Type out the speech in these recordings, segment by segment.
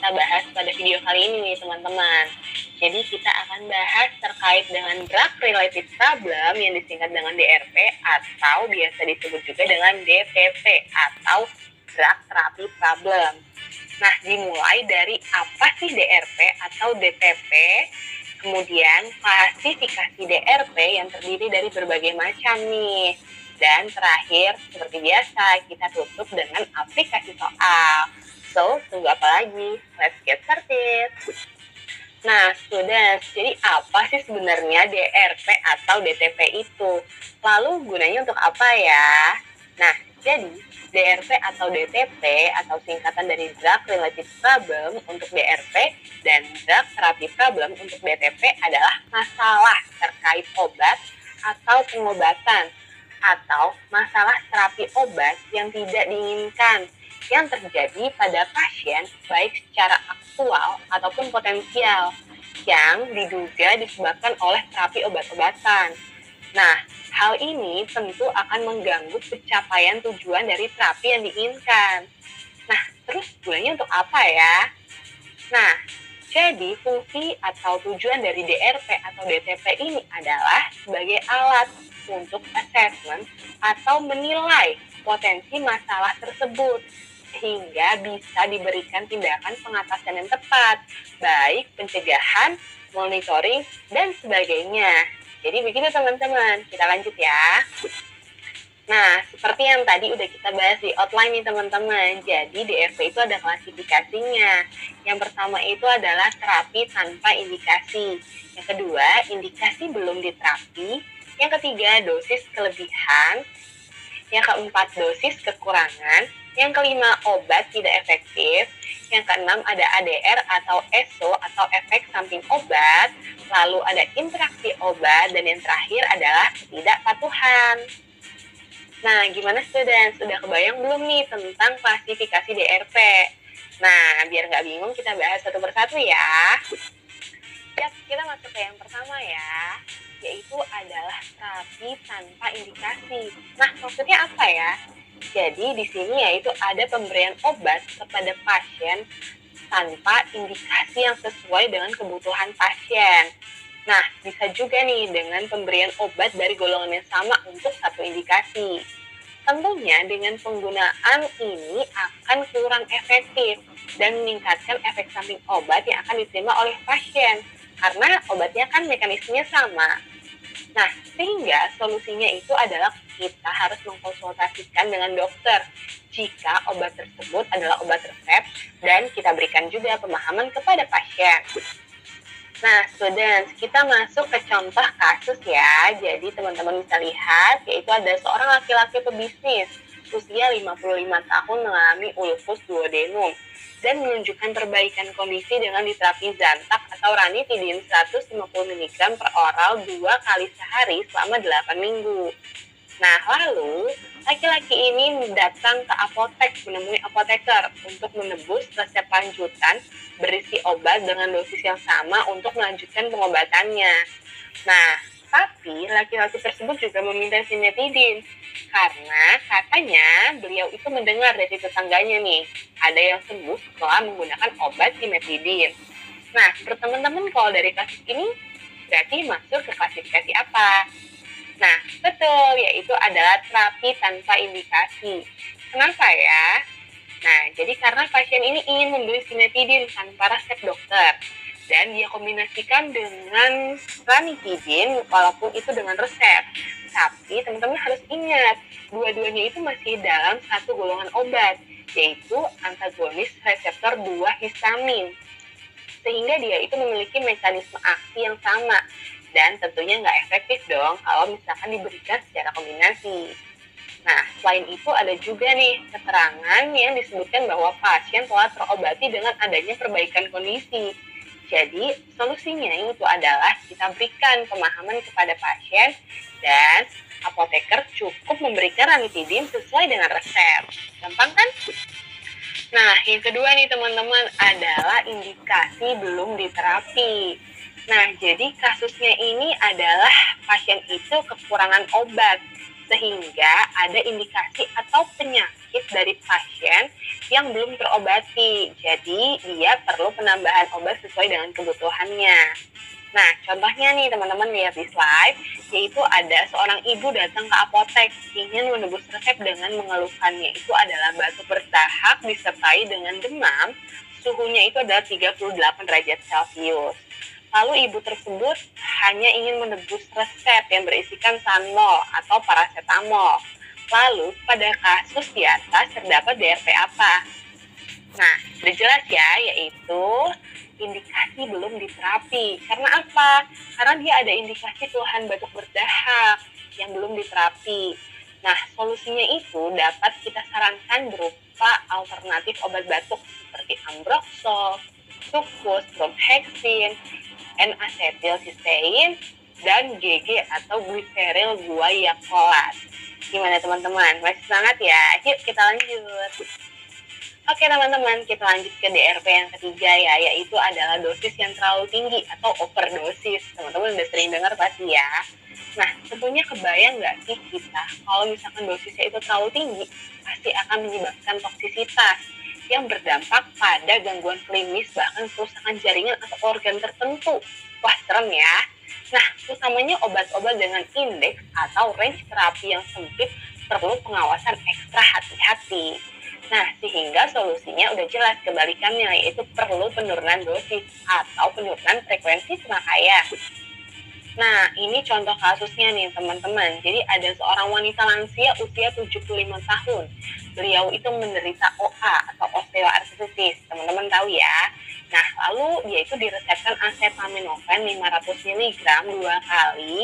kita bahas pada video kali ini nih teman-teman. Jadi kita akan bahas terkait dengan drug related problem yang disingkat dengan DRP atau biasa disebut juga dengan DTP atau drug therapy problem. Nah, dimulai dari apa sih DRP atau DTP, kemudian klasifikasi DRP yang terdiri dari berbagai macam nih. Dan terakhir, seperti biasa, kita tutup dengan aplikasi soal. So, tunggu apa lagi? Let's get started. Nah, students, jadi apa sih sebenarnya DRP atau DTP itu? Lalu gunanya untuk apa ya? Nah, jadi DRP atau DTP atau singkatan dari Drug Related Problem untuk DRP dan Drug Therapy Problem untuk DTP adalah masalah terkait obat atau pengobatan atau masalah terapi obat yang tidak diinginkan yang terjadi pada pasien baik secara aktual ataupun potensial yang diduga disebabkan oleh terapi obat-obatan. Nah, hal ini tentu akan mengganggu pencapaian tujuan dari terapi yang diinginkan. Nah, terus gunanya untuk apa ya? Nah, jadi fungsi atau tujuan dari DRP atau DTP ini adalah sebagai alat untuk assessment atau menilai potensi masalah tersebut sehingga bisa diberikan tindakan pengatasan yang tepat, baik pencegahan, monitoring, dan sebagainya. Jadi begitu teman-teman, kita lanjut ya. Nah, seperti yang tadi udah kita bahas di outline nih teman-teman. Jadi DRP itu ada klasifikasinya. Yang pertama itu adalah terapi tanpa indikasi. Yang kedua, indikasi belum diterapi. Yang ketiga, dosis kelebihan. Yang keempat, dosis kekurangan. Yang kelima, obat tidak efektif. Yang keenam, ada ADR atau ESO atau efek samping obat. Lalu ada interaksi obat. Dan yang terakhir adalah ketidakpatuhan. Nah, gimana students? Sudah kebayang belum nih tentang klasifikasi DRP? Nah, biar nggak bingung kita bahas satu persatu ya. Yap, kita masuk ke yang pertama ya, yaitu adalah terapi tanpa indikasi. Nah, maksudnya apa ya? Jadi di sini yaitu ada pemberian obat kepada pasien tanpa indikasi yang sesuai dengan kebutuhan pasien. Nah, bisa juga nih dengan pemberian obat dari golongan yang sama untuk satu indikasi. Tentunya dengan penggunaan ini akan kurang efektif dan meningkatkan efek samping obat yang akan diterima oleh pasien karena obatnya kan mekanismenya sama. Nah, sehingga solusinya itu adalah kita harus mengkonsultasikan dengan dokter jika obat tersebut adalah obat resep dan kita berikan juga pemahaman kepada pasien. Nah, students, kita masuk ke contoh kasus ya. Jadi teman-teman bisa lihat, yaitu ada seorang laki-laki pebisnis usia 55 tahun mengalami ulcus duodenum dan menunjukkan perbaikan kondisi dengan diterapi Zantac atau ranitidin 150 mg per oral 2 kali sehari selama 8 minggu. Nah, lalu laki-laki ini datang ke apotek menemui apoteker untuk menebus resep lanjutan berisi obat dengan dosis yang sama untuk melanjutkan pengobatannya. Nah, tapi laki-laki tersebut juga meminta simetidin karena katanya beliau itu mendengar dari tetangganya nih, ada yang sembuh setelah menggunakan obat simetidin. Nah, menurut teman-teman kalau dari kasus ini berarti masuk ke klasifikasi apa? Nah, betul, yaitu adalah terapi tanpa indikasi. Kenapa ya? Nah, jadi karena pasien ini ingin membeli simetidin tanpa resep dokter. Dan dia kombinasikan dengan ranitidin walaupun itu dengan resep. Tapi teman-teman harus ingat, dua-duanya itu masih dalam satu golongan obat, yaitu antagonis reseptor 2 histamin. Sehingga dia itu memiliki mekanisme aksi yang sama. Dan tentunya nggak efektif dong kalau misalkan diberikan secara kombinasi. Nah, selain itu ada juga nih keterangan yang disebutkan bahwa pasien telah terobati dengan adanya perbaikan kondisi. Jadi, solusinya itu adalah kita berikan pemahaman kepada pasien dan apoteker cukup memberikan ranitidin sesuai dengan resep. Gampang kan? Nah, yang kedua nih teman-teman adalah indikasi belum diterapi. Nah, jadi kasusnya ini adalah pasien itu kekurangan obat, sehingga ada indikasi atau penyakit penyakit dari pasien yang belum terobati. Jadi dia perlu penambahan obat sesuai dengan kebutuhannya. Nah, contohnya nih teman-teman lihat di slide, yaitu ada seorang ibu datang ke apotek ingin menebus resep dengan mengeluhkannya itu adalah batuk berdahak disertai dengan demam, suhunya itu adalah 38 derajat Celcius. Lalu ibu tersebut hanya ingin menebus resep yang berisikan Sanmol atau paracetamol. Lalu pada kasus di atas terdapat DRP apa? Nah, sudah jelas ya, yaitu indikasi belum diterapi. Karena apa? Karena dia ada indikasi keluhan batuk berdahak yang belum diterapi. Nah, solusinya itu dapat kita sarankan berupa alternatif obat batuk seperti ambroxol, sukus, bromhexin, N-asetilsistein, dan GG atau glyceryl guaiacolat. Gimana teman-teman? Masih semangat ya? Yuk kita lanjut. Oke teman-teman, kita lanjut ke DRP yang ketiga ya, yaitu adalah dosis yang terlalu tinggi atau overdosis. Teman-teman udah sering dengar pasti ya. Nah, tentunya kebayang nggak sih kita kalau misalkan dosisnya itu terlalu tinggi, pasti akan menyebabkan toksisitas yang berdampak pada gangguan klinis, bahkan kerusakan jaringan atau organ tertentu. Wah, serem ya. Nah, utamanya obat-obat dengan indeks atau range terapi yang sempit perlu pengawasan ekstra hati-hati. Nah, sehingga solusinya udah jelas kebalikannya, yaitu perlu penurunan dosis atau penurunan frekuensi pemakaian. Nah, ini contoh kasusnya nih teman-teman. Jadi ada seorang wanita lansia usia 75 tahun. Beliau itu menderita OA atau osteoartritis. Teman-teman tahu ya. Nah, lalu dia itu diresepkan acetaminophen 500 mg 2 kali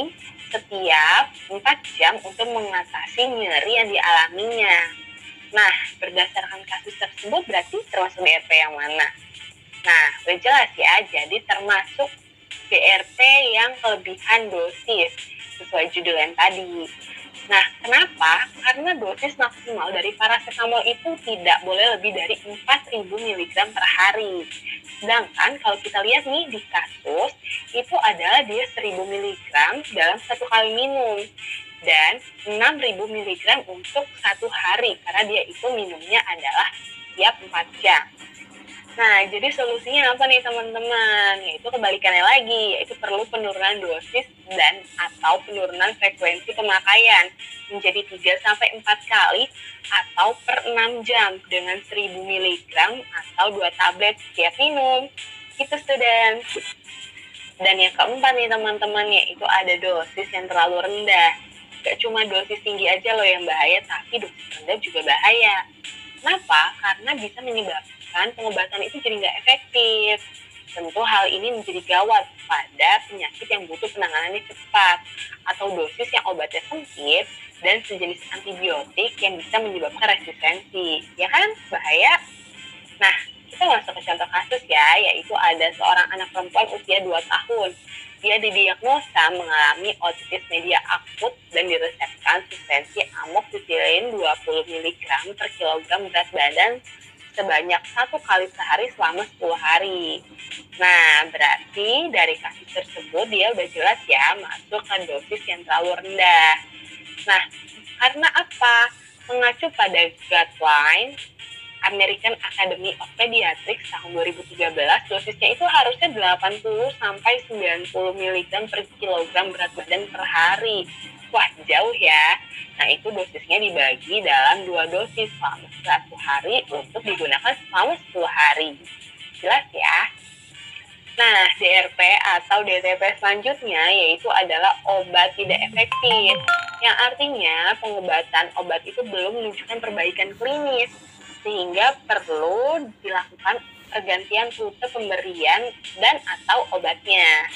setiap 4 jam untuk mengatasi nyeri yang dialaminya. Nah, berdasarkan kasus tersebut berarti termasuk DRP yang mana? Nah, udah jelas ya. Jadi termasuk DRP yang kelebihan dosis sesuai judul yang tadi. Nah, kenapa? Karena dosis maksimal dari paracetamol itu tidak boleh lebih dari 4.000 mg per hari. Sedangkan kalau kita lihat nih di kasus, itu adalah dia 1.000 mg dalam satu kali minum. Dan 6.000 mg untuk satu hari, karena dia itu minumnya adalah tiap 4 jam. Nah, jadi solusinya apa nih teman-teman? Yaitu kebalikannya lagi, yaitu perlu penurunan dosis dan atau penurunan frekuensi pemakaian menjadi 3-4 kali atau per 6 jam dengan 1.000 mg atau 2 tablet setiap minum. Itu student. Dan yang keempat nih teman-teman, yaitu ada dosis yang terlalu rendah. Gak cuma dosis tinggi aja loh yang bahaya, tapi dosis rendah juga bahaya. Kenapa? Karena bisa menyebabkan pengobatan itu jadi nggak efektif. Tentu hal ini menjadi gawat pada penyakit yang butuh penanganannya cepat atau dosis yang obatnya sempit dan sejenis antibiotik yang bisa menyebabkan resistensi. Ya kan? Bahaya. Nah, kita masuk ke contoh kasus ya, yaitu ada seorang anak perempuan usia 2 tahun. Dia didiagnosa mengalami otitis media akut dan diresepkan suspensi amoxicillin 20 mg per kilogram berat badan sebanyak 1 kali sehari selama 10 hari. Nah, berarti dari kasus tersebut dia udah jelas ya masuk ke dosis yang terlalu rendah. Nah, karena apa? Mengacu pada guideline American Academy of Pediatrics tahun 2013, dosisnya itu harusnya 80-90 mg per kilogram berat badan per hari. Wah, jauh ya. Nah, itu dosisnya dibagi dalam 2 dosis selama 1 hari untuk digunakan selama 10 hari. Jelas ya? Nah, DRP atau DTP selanjutnya yaitu adalah obat tidak efektif, yang artinya pengobatan obat itu belum menunjukkan perbaikan klinis, sehingga perlu dilakukan pergantian rute pemberian dan atau obatnya.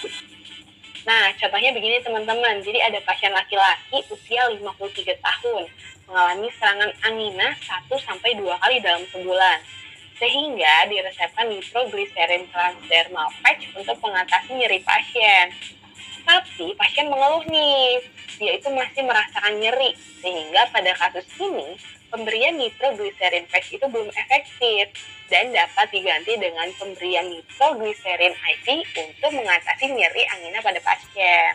Nah, contohnya begini teman-teman. Jadi ada pasien laki-laki usia 53 tahun mengalami serangan angina 1-2 kali dalam sebulan, sehingga diresepkan nitroglycerin transdermal patch untuk mengatasi nyeri pasien. Tapi pasien mengeluh nih, dia itu masih merasakan nyeri, sehingga pada kasus ini pemberian nitroglycerin patch itu belum efektif dan dapat diganti dengan pemberian nitroglycerin IV untuk mengatasi nyeri angina pada pasien.